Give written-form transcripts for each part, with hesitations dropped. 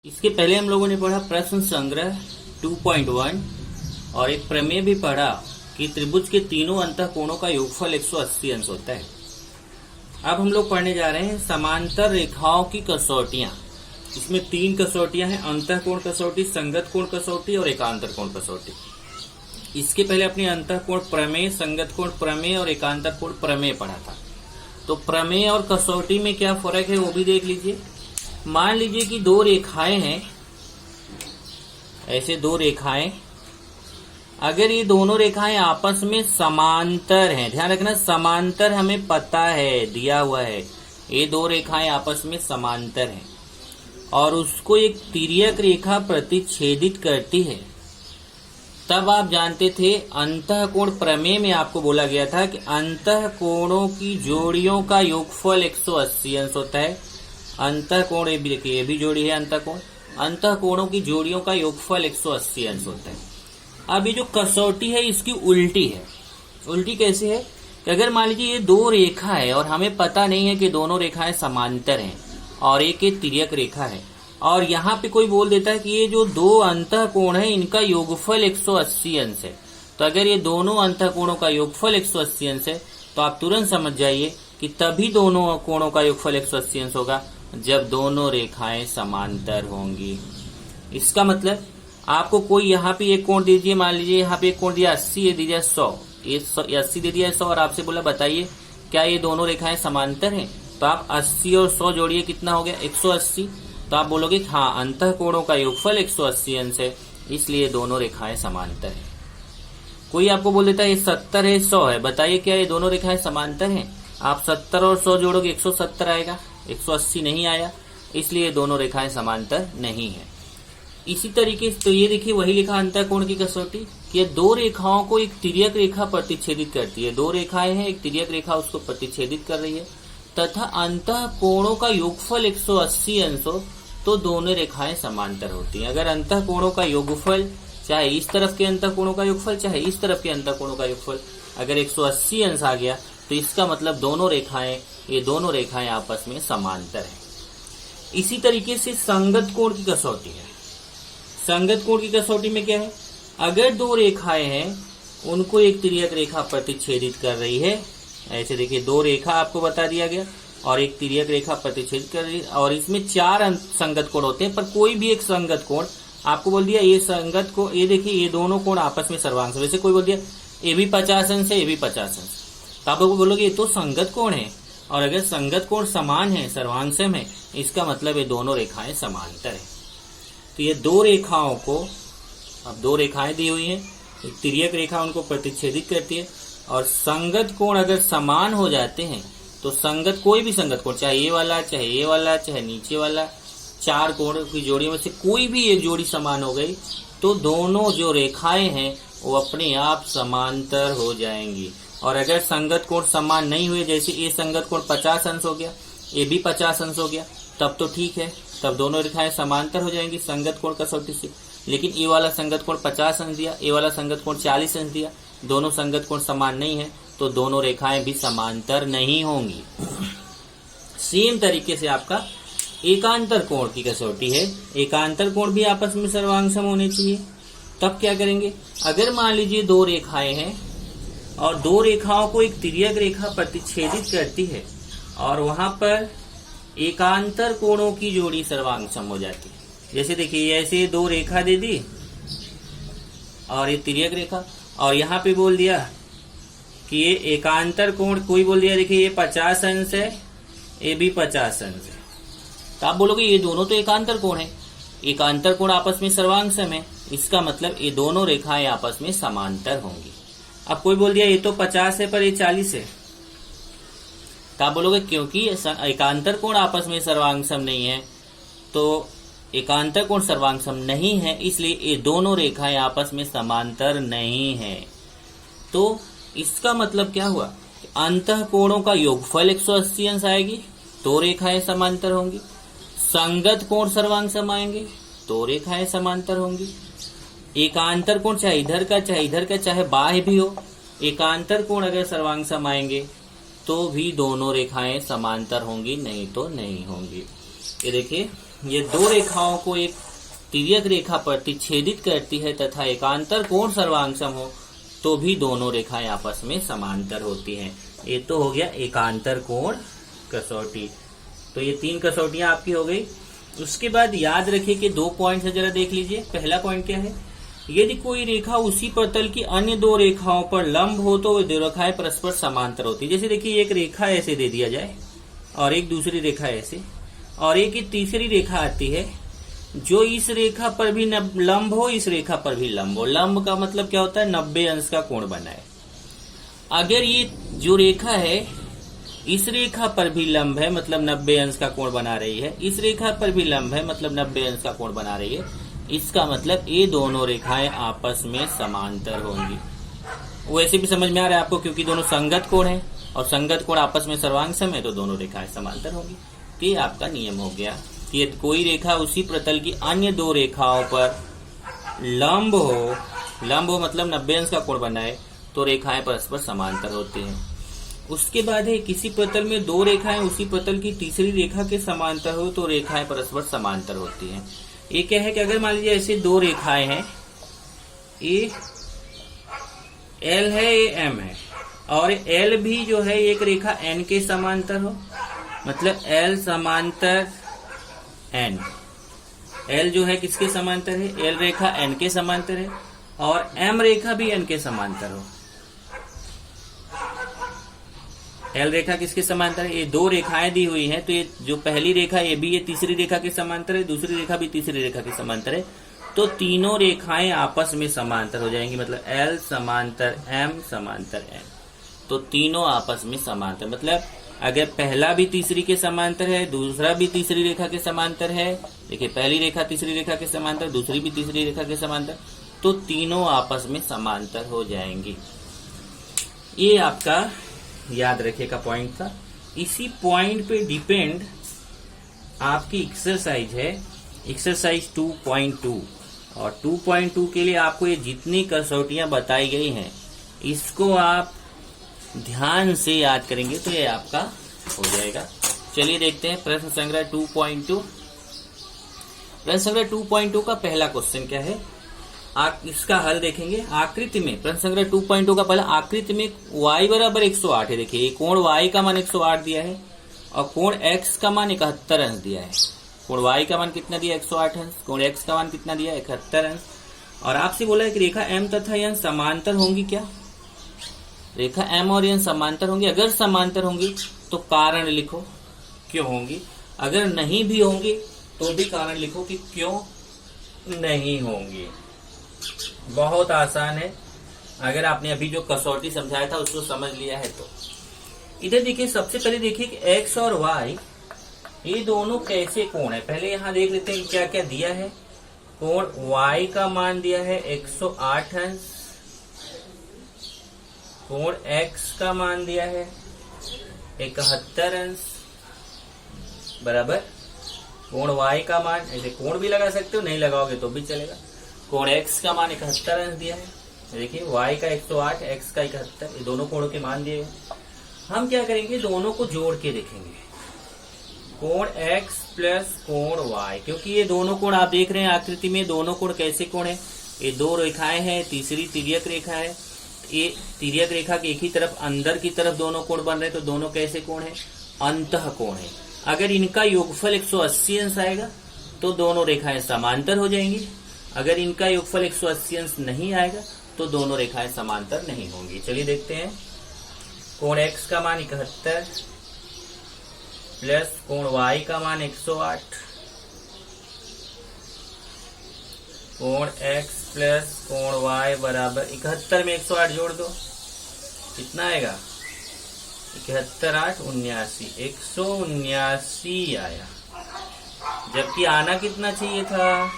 इसके पहले हम लोगों ने पढ़ा प्रश्न संग्रह 2.1 और एक प्रमेय भी पढ़ा कि त्रिभुज के तीनों अंतःकोणों का योगफल 180 अंश होता है। अब हम लोग पढ़ने जा रहे हैं समांतर रेखाओं की कसौटियां। इसमें तीन कसौटियां हैं, अंतःकोण कसौटी, संगत कोण कसौटी और एकांतर कोण कसौटी। इसके पहले अपने अंतःकोण प्रमेय, संगत कोण प्रमेय और एकांतर कोण प्रमेय पढ़ा था। तो प्रमेय और कसौटी में क्या फर्क है वो भी देख लीजिए। मान लीजिए कि दो रेखाएं हैं, ऐसे दो रेखाएं, अगर ये दोनों रेखाएं आपस में समांतर हैं, ध्यान रखना समांतर हमें पता है, दिया हुआ है, ये दो रेखाएं आपस में समांतर हैं और उसको एक तिर्यक रेखा प्रतिच्छेदित करती है, तब आप जानते थे अंतःकोण प्रमेय में आपको बोला गया था कि अंतःकोणों की जोड़ियों का योगफल 180 अंश होता है। अंतःकोण ये भी देखिए, ये भी जोड़ी है अंतःकोण, अंतःकोणों की जोड़ियों का योगफल 180 अंश होता है। अब ये जो कसौटी है इसकी उल्टी है। उल्टी कैसे है कि अगर मान लीजिए ये दो रेखा है और हमें पता नहीं है कि दोनों रेखाएं समांतर हैं और एक तिर्यक रेखा है, और यहाँ पे कोई बोल देता है कि ये जो दो अंतःकोण है इनका योगफल 180 अंश है, तो अगर ये दोनों अंतःकोणों का योगफल 180 अंश है तो आप तुरंत समझ जाइए कि तभी दोनों कोणों का योगफल 180 अंश होगा जब दोनों रेखाएं समांतर होंगी। इसका मतलब आपको कोई यहाँ पे एक कोण दीजिए, मान लीजिए यहाँ पे एक कोण दिया 80, ये दीजिए 100, ये 80 दे दिया 100 और आपसे बोला बताइए क्या ये दोनों रेखाएं समांतर हैं, तो आप 80 और 100 जोड़िए, कितना हो गया 180। तो आप बोलोगे हाँ अंतःकोणों का योगफल 180 अंश है, इसलिए दोनों रेखाएं समांतर हैं। कोई आपको बोल देता है ये 70 है 100 है, बताइए क्या ये दोनों रेखाएं समांतर हैं, आप 70 और 100 जोड़ोगे 170 आएगा, 180 नहीं आया, इसलिए दोनों रेखाएं समांतर नहीं है। इसी तरीके से तो ये देखिए वही लिखा अंतःकोण की कसौटी कि ये दो रेखाओं को एक तिर्यक रेखा प्रतिच्छेदित करती है। दो रेखाएं हैं, एक तिर्यक रेखा उसको प्रतिच्छेदित कर रही है तथा अंतःकोणों का योगफल 180 अंश हो तो दोनों रेखाएं समांतर होती हैं। अगर अंतःकोणों का योगफल चाहे इस तरफ के अंतःकोणों का योगफल चाहे इस तरफ के अंतःकोणों का योगफल अगर 180 अंश आ गया तो इसका मतलब ये दोनों रेखाएं आपस में समांतर हैं। इसी तरीके से संगत कोण की कसौटी है। संगत कोण की कसौटी में क्या है, अगर दो रेखाएं हैं उनको एक तिर्यक रेखा प्रतिच्छेदित कर रही है, ऐसे देखिए दो रेखा आपको बता दिया गया और एक तिर्यक रेखा प्रतिच्छेदित कर रही है और इसमें चार संगत कोण होते हैं, पर कोई भी एक संगत कोण आपको बोल दिया ये संगत को, ये देखिए ये दोनों कोण आपस में सर्वांश, वैसे कोई बोल दिया ये भी 50 अंश है ये भी 50 अंश, तो आप लोग बोलोगे ये तो संगत कोण है, और अगर संगत कोण समान है सर्वांशम है इसका मतलब ये दोनों रेखाएं समांतर है। तो ये दो रेखाओं को, अब दो रेखाएं दी हुई हैं, एक तिर्यक रेखा उनको प्रतिच्छेदित करती है और संगत कोण अगर समान हो जाते हैं तो संगत कोई भी संगत कोण चाहे ये वाला चाहे नीचे वाला, चार कोण की जोड़ियों में से कोई भी एक जोड़ी समान हो गई तो दोनों जो रेखाएं हैं वो अपने आप समांतर हो जाएंगी। और अगर संगत कोण समान नहीं हुए, जैसे ये संगत कोण 50 अंश हो गया ये भी 50 अंश हो गया, तब तो ठीक है, तब दोनों रेखाएं समांतर हो जाएंगी संगत कोण कसौटी से। लेकिन ये वाला संगत कोण 50 अंश दिया, ये वाला संगत कोण 40 अंश दिया, दोनों संगत कोण समान नहीं है तो दोनों रेखाएं भी समांतर नहीं होंगी। सेम तरीके से आपका एकांतर कोण की कसौटी है। एकांतर कोण भी आपस में सर्वांगसम होने चाहिए। तब क्या करेंगे, अगर मान लीजिए दो रेखाएं हैं और दो रेखाओं को एक तिर्यक रेखा प्रतिच्छेदित करती है और वहां पर एकांतर कोणों की जोड़ी सर्वांगसम हो जाती है। जैसे देखिए ऐसे दो रेखा दे दी और ये तिर्यक रेखा, और यहाँ पे बोल दिया कि ये एकांतर कोण, कोई बोल दिया देखिए ये 50 अंश है ये भी 50 अंश है, तो आप बोलोगे ये दोनों तो एकांतर कोण है, एकांतर कोण आपस में सर्वांगसम है, इसका मतलब ये दोनों रेखाएं आपस में समांतर होंगी। अब कोई बोल दिया ये तो 50 है पर ये 40 है, तो आप बोलोगे क्योंकि एकांतर कोण आपस में सर्वांगसम नहीं है, तो एकांतर कोण सर्वांगसम नहीं है इसलिए ये दोनों रेखाएं आपस में समांतर नहीं है। तो इसका मतलब क्या हुआ, अंतःकोणों का योगफल 180 अंश आएगी तो रेखाएं समांतर होंगी, संगत कोण सर्वांगसम आएंगे तो रेखाएं समांतर होंगी, एकांतर कोण चाहे इधर का चाहे बाह्य भी हो, एकांतर कोण अगर सर्वांगसम आएंगे तो भी दोनों रेखाएं समांतर होंगी, नहीं तो नहीं होंगी। ये देखिए ये दो रेखाओं को एक तिर्यक रेखा प्रतिच्छेदित करती है तथा एकांतर कोण सर्वांगसम हो तो भी दोनों रेखाएं आपस में समांतर होती हैं। ये तो हो गया एकांतर कोण कसौटी। तो ये 3 कसौटियां आपकी हो गई। उसके बाद याद रखिए कि 2 पॉइंट है, जरा देख लीजिए। पहला पॉइंट क्या है, यदि कोई रेखा उसी प्रतल की अन्य 2 रेखाओं पर लंब हो तो वे 2 रेखाएं परस्पर समांतर होती है। जैसे देखिए एक रेखा ऐसे दे दिया जाए और एक दूसरी रेखा ऐसे, और एक तीसरी रेखा आती है जो इस रेखा पर भी लंब हो, इस रेखा पर भी लंब हो। लंब का मतलब क्या होता है, 90 अंश का कोण बनाए। अगर ये जो रेखा है इस रेखा पर भी लंब है, मतलब 90 अंश का कोण बना रही है, इस रेखा पर भी लंब है, मतलब 90 अंश का कोण बना रही है, इसका मतलब ये दोनों रेखाएं आपस में समांतर होंगी। वैसे भी समझ में आ रहा है आपको, क्योंकि दोनों संगत कोण है और संगत कोण आपस में सर्वांगसम है, तो दोनों रेखाएं समांतर होंगी। तो ये आपका नियम हो गया कि यदि कोई रेखा उसी प्रतल की अन्य 2 रेखाओं पर लंब हो मतलब 90 अंश का कोण बनाए, तो रेखाएं परस्पर समांतर होती हैं। उसके बाद है किसी प्रतल में 2 रेखाएं उसी प्रतल की तीसरी रेखा के समांतर हो तो रेखाएं परस्पर समांतर होती हैं। ये क्या है कि अगर मान लीजिए ऐसे 2 रेखाएं हैं, ये L है, ये M है, और L भी जो है एक रेखा N के समांतर हो, मतलब L समांतर N। L जो है किसके समांतर है, L रेखा N के समांतर है, और M रेखा भी N के समांतर हो। L रेखा किसके समांतर है, ये 2 रेखाएं दी हुई हैं, तो ये जो पहली रेखा ये भी ये तीसरी रेखा के समांतर है, दूसरी रेखा भी तीसरी रेखा के समांतर है, तो तीनों रेखाएं आपस में समांतर हो जाएंगी। मतलब L समांतर M समांतर N, तो तीनों आपस में समांतर। मतलब अगर पहला भी तीसरी के समांतर है, दूसरा भी तीसरी रेखा के समांतर है, देखिए पहली रेखा तीसरी रेखा के समांतर, दूसरी भी तीसरी रेखा के समांतर, तो तीनों आपस में समांतर हो जाएंगी। ये आपका याद रखिएगा पॉइंट था। इसी पॉइंट पे डिपेंड आपकी एक्सरसाइज है, एक्सरसाइज 2.2, और 2.2 के लिए आपको ये जितनी कसौटियां बताई गई हैं इसको आप ध्यान से याद करेंगे तो ये आपका हो जाएगा। चलिए देखते हैं प्रश्न संग्रह 2.2। प्रश्न संग्रह 2.2 का पहला क्वेश्चन क्या है, इसका हल देखेंगे। आकृति में, प्रश्न संग्रह 2.2 का पहला, आकृति में y बराबर 108 है। देखिए कोण y का मान 108 दिया है और कोण x का मान 71 अंश दिया है। कोण y का मान कितना दिया, 108 अंश। कोण x का मान कितना दिया, 71 अंश। और आपसे बोला है कि रेखा m तथा n समांतर होंगी क्या, रेखा m और n समांतर होंगी। अगर समांतर होंगी तो कारण लिखो क्यों होंगी, अगर नहीं भी होंगी तो भी कारण लिखो कि क्यों नहीं होंगी। बहुत आसान है, अगर आपने अभी जो कसौटी समझाया था उसको समझ लिया है तो। इधर देखिए, सबसे पहले देखिए कि x और y ये दोनों कैसे कोण है। पहले यहां देख लेते हैं क्या क्या दिया है। कोण y का मान दिया है 108 अंश, कोण x का मान दिया है 71 अंश, बराबर कोण y का मान, ऐसे कोण भी लगा सकते हो, नहीं लगाओगे तो भी चलेगा। कोण x का मान 71 अंश दिया है, देखिए y का 108, x का 71, ये दोनों कोणों के मान दिए हैं। हम क्या करेंगे, दोनों को जोड़ के देखेंगे, कोण x प्लस कोण y, क्योंकि ये दोनों कोण आप देख रहे हैं आकृति में, दोनों कोण कैसे कोण है, ये 2 रेखाएं हैं, तीसरी तिर्यक रेखा है, ये तिर्यक रेखा के एक ही तरफ अंदर की तरफ दोनों कोण बन रहे हैं, तो दोनों कैसे कोण है, अंतः कोण है। अगर इनका योगफल 180 अंश आएगा तो दोनों रेखाएं समांतर हो जाएंगी, अगर इनका योगफल 180 अंश नहीं आएगा तो दोनों रेखाएं समांतर नहीं होंगी। चलिए देखते हैं, कोण x का मान 71 प्लस कोण y का मान 108, कोण x प्लस कोण y बराबर 71 में 108 जोड़ दो, कितना आएगा, 71 8 79, 179 आया। जबकि आना कितना चाहिए था,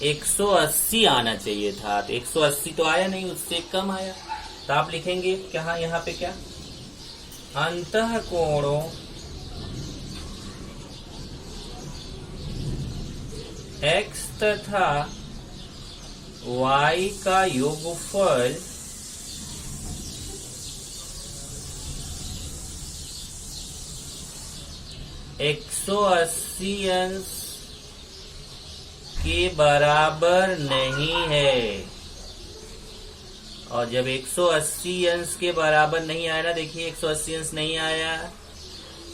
180 आना चाहिए था, तो 180 तो आया नहीं, उससे कम आया। तो आप लिखेंगे क्या, यहाँ पे क्या, अंतः कोणों x तथा y का योगफल एक 180 अंश के बराबर नहीं है। और जब 180 अंश के बराबर नहीं आया ना, देखिए 180 अंश नहीं आया,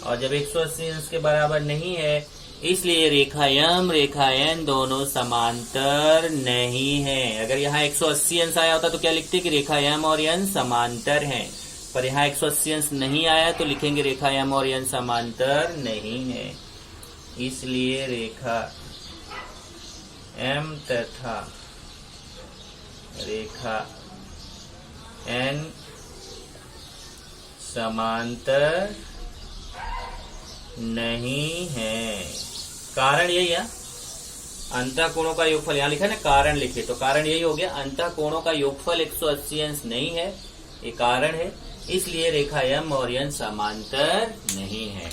और जब 180 अंश के बराबर नहीं है, इसलिए रेखा एम रेखा एन दोनों समांतर नहीं है। अगर यहाँ 180 अंश आया होता तो क्या लिखते कि रेखा एम और एन समांतर हैं, पर यहाँ 180 अंश नहीं आया तो लिखेंगे रेखा एम और एन समांतर नहीं है। इसलिए रेखा एम तथा रेखा एन समांतर नहीं है। कारण यही है, अंतःकोणों का योगफल, यहाँ लिखा है ना कारण लिखे, तो कारण यही हो गया, अंतःकोणों का योगफल 180 अंश नहीं है, ये कारण है। इसलिए रेखा एम और एन समांतर नहीं है।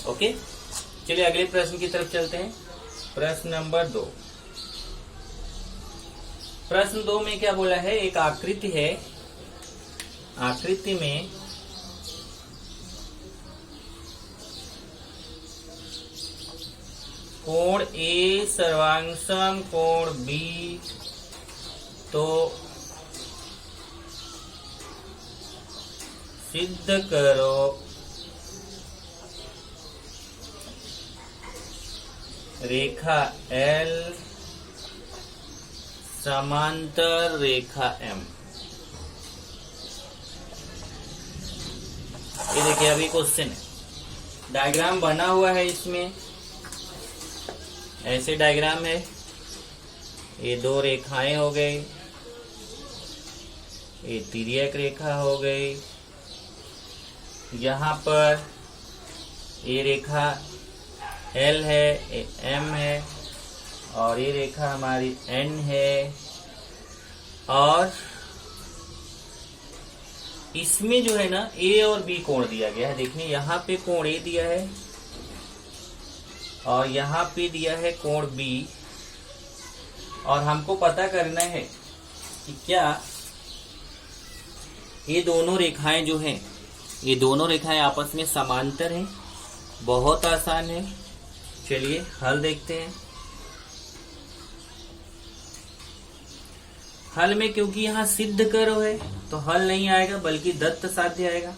ओके, चलिए अगले प्रश्न की तरफ चलते हैं। प्रश्न नंबर 2। प्रश्न 2 में क्या बोला है, एक आकृति है, आकृति में कोण ए सर्वांगसम कोण बी, तो सिद्ध करो रेखा एल समांतर रेखा एम। ये देखिए अभी क्वेश्चन है, डायग्राम बना हुआ है, इसमें ऐसे डायग्राम है, ये दो रेखाएं हो गई, ये तिर्यक रेखा हो गई, यहाँ पर ये रेखा एल है, ये एम है, और ये रेखा हमारी एन है, और इसमें जो है ना ए और बी कोण दिया गया है। देखिए यहाँ पे कोण ए दिया है और यहाँ पे दिया है कोण बी, और हमको पता करना है कि क्या ये दोनों रेखाएं जो हैं, ये दोनों रेखाएं आपस में समांतर हैं। बहुत आसान है, चलिए हल देखते हैं। हल में क्योंकि यहाँ सिद्ध करो है तो हल नहीं आएगा बल्कि दत्त साध्य आएगा।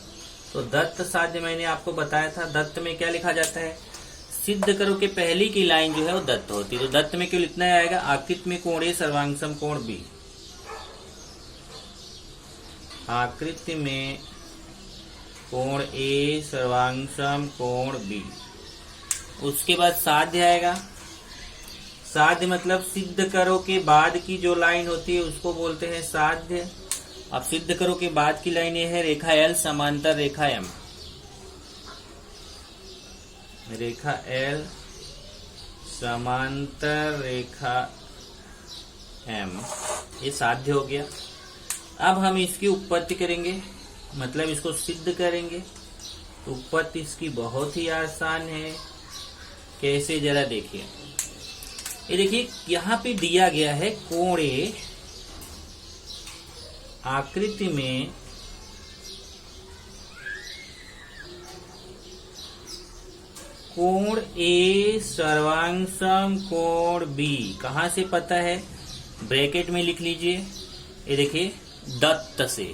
तो दत्त साध्य मैंने आपको बताया था, दत्त में क्या लिखा जाता है, सिद्ध करो के पहली की लाइन जो है वो दत्त होती है। तो दत्त में क्यों इतना आएगा, आकृति में कोण ए सर्वांगसम कोण बी, आकृति में कोण ए सर्वांगसम कोण बी, उसके बाद साध्य आएगा। साध्य मतलब सिद्ध करो के बाद की जो लाइन होती है उसको बोलते हैं साध्य। अब सिद्ध करो के बाद की लाइन ये है रेखा एल समांतर रेखा एम, रेखा एल समांतर रेखा एम, ये साध्य हो गया। अब हम इसकी उत्पत्ति करेंगे, मतलब इसको सिद्ध करेंगे। तो उत्पत्ति इसकी बहुत ही आसान है, कैसे जरा देखिए। ये देखिए यहाँ पे दिया गया है कोण ए, आकृति में कोण ए सर्वांगसम कोण बी, कहां से पता है, ब्रैकेट में लिख लीजिए। ये देखिए दत्त से,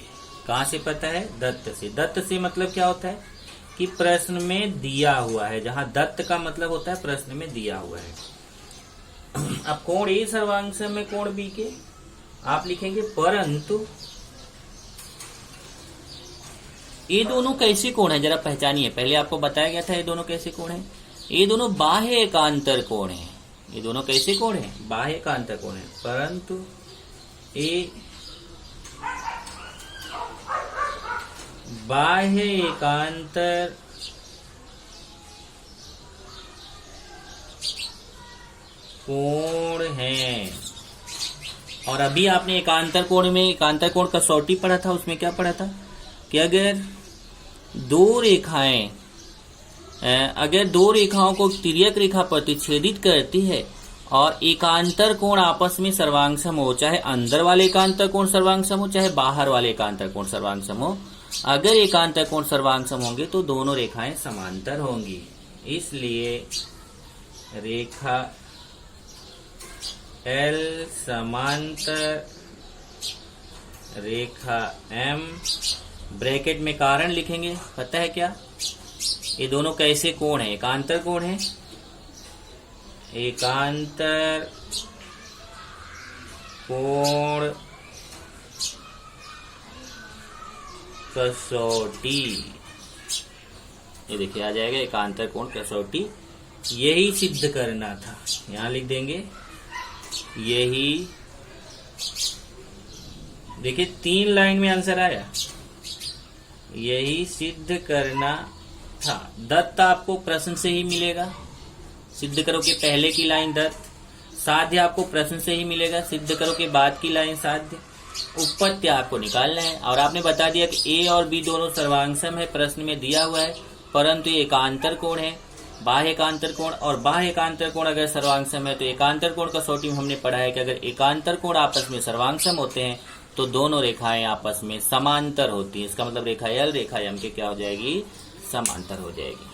कहां से पता है, दत्त से। दत्त से मतलब क्या होता है कि प्रश्न में दिया हुआ है, जहां दत्त का मतलब होता है प्रश्न में दिया हुआ है। अब कोण ए सर्वांगसम में कोण बी के आप लिखेंगे, परंतु ये दोनों कैसे कोण है जरा पहचानिए। पहले आपको बताया गया था ये दोनों कैसे कोण है, ये दोनों बाह्य एकांतर कोण है। ये दोनों कैसे कोण है, बाह्य एकांतर कोण है, परंतु ये बाह्य एकांतर कोण है। और अभी आपने एकांतर कोण में एकांतर कोण कसौटी पढ़ा था, उसमें क्या पढ़ा था कि अगर दो रेखाओं को तिर्यक रेखा प्रतिच्छेदित करती है और एकांतर कोण आपस में सर्वांगसम हो, चाहे अंदर वाले एकांतर कोण सर्वांगसम हो चाहे बाहर वाले एकांतर कोण सर्वांगसम हो, अगर एकांतर कोण सर्वांगसम होंगे तो दोनों रेखाएं समांतर होंगी। इसलिए रेखा एल समांतर रेखा एम, ब्रैकेट में कारण लिखेंगे। पता है क्या, ये दोनों कैसे कोण है? एकांतर कोण है, एकांतर कोण कसौटी। ये देखिए आ जाएगा एकांतर कोण कसौटी। यही सिद्ध करना था, यहां लिख देंगे यही। देखिए 3 लाइन में आंसर आया, यही सिद्ध करना था। दत्त आपको प्रश्न से ही मिलेगा, सिद्ध करो के पहले की लाइन दत्त। साध्य आपको प्रश्न से ही मिलेगा, सिद्ध करो के बाद की लाइन साध्य। उपपत्ति आपको निकालना है, और आपने बता दिया कि ए और बी दोनों सर्वांगसम है, प्रश्न में दिया हुआ है, परंतु ये एकांतर कोण है, बाह्य एकांतर कोण। और बाह्य एकांतर कोण अगर सर्वांगसम है तो एकांतर कोण कसौटी में हमने पढ़ा है कि अगर एकांतर कोण आपस में सर्वांगसम होते हैं तो दोनों रेखाएं आपस में समांतर होती है। इसका मतलब रेखा एल रेखा एम के क्या हो जाएगी? समांतर हो जाएगी।